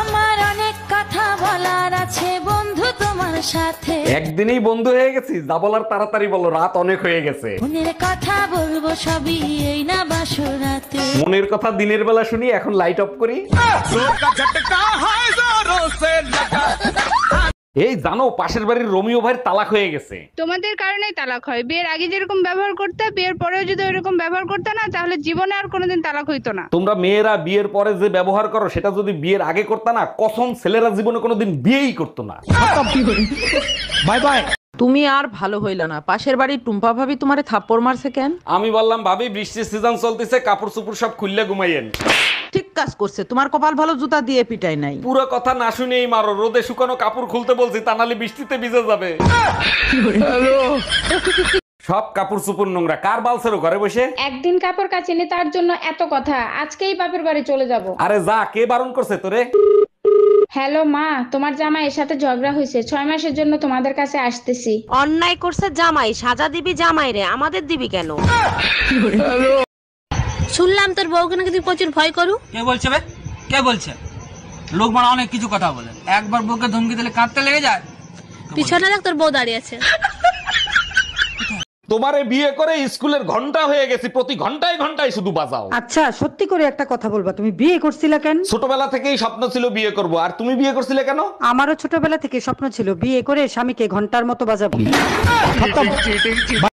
আমার অনেক কথা বলার আছে বন্ধু তোমার সাথে। একদিনেই বন্ধু হয়ে গেছি, যা বলার তাড়াতাড়ি বলো, রাত অনেক হয়ে গেছে। মনের কথা বলবো সবই এই না বাসরাতে। মনের কথা দিনের বেলা শুনি, এখন লাইট অফ করি। এই জানো, পাশের বাড়ির রোমিও ভাইয়ের তালাক হয়ে গেছে। তোমাদের কারণেই তালাক হয়। বিয়ের আগে যেরকম ব্যবহার করতে, বিয়ের পরেও যদি ওইরকম ব্যবহার করতে না, তাহলে জীবনে আর কোনোদিন তালাক হইতো না। তোমরা মেয়েরা বিয়ের পরে যে ব্যবহার করো, সেটা যদি বিয়ের আগে করতে না, কসম ছেলেরা জীবনে কোনোদিন বিয়েই করতো না। Bye bye. তুমি আর ভালো হইল না, পাশের বাড়ির টুম্পা ভাবি তোমারে থাপ্পড় মারছে কেন? আমি বললাম ভাবি, বৃষ্টির সিজন চলতেছে, কাপড় চোপড় সব খুললে ঘুমাইয়েন। ঠিক কাজ করছে, তোমার কপাল ভালো, জুতা দিয়ে পিটাই নাই। পুরো কথা না শুনেই মারো, রোদে শুকানো কাপড় খুলতে বলছি, তা নাহলে বৃষ্টিতে ভিজে যাবে। সব কাপড় চোপড় নোংরা, কার বালছেরো ঘরে বসে? একদিন কাপড় কাচিনি তার জন্য এত কথা, আজকেই বাপের বাড়ি চলে যাব। আরে যা, কে বারণ করছে তোরে? হ্যালো মা, তোমার জামাইয়ের সাথে ঝগড়া হয়েছে, 6 মাসের জন্য তোমাদের কাছে আসতেছি। অন্যায় করছে জামাই, সাজা দিবি জামাই রে, আমাদের দিবি কেন? শুনলাম তোর বউকে নাকি তুই প্রচুর ভয় করু। কে বলছে বে? কে বলছে? লোক মানে অনেক কিছু কথা বলে, একবার বউকে ধমকি দিলে কাঁদতে লেগে যায়। পিছনে দেখ তোর বউ দাঁড়িয়ে আছে। তোমারে বিয়ে করে স্কুলের ঘন্টা হয়ে গেছি, প্রতি ঘন্টায় ঘন্টায় শুধু বাজাও। আচ্ছা সত্যি করে একটা কথা বলবা, তুমি বিয়ে করছিলা কেন? ছোটবেলা থেকেই স্বপ্ন ছিল বিয়ে করব, আর তুমি বিয়ে করছিলে কেন? আমারও ছোটবেলা থেকে স্বপ্ন ছিল বিয়ে করে স্বামীকে ঘন্টার মতো বাজাবো।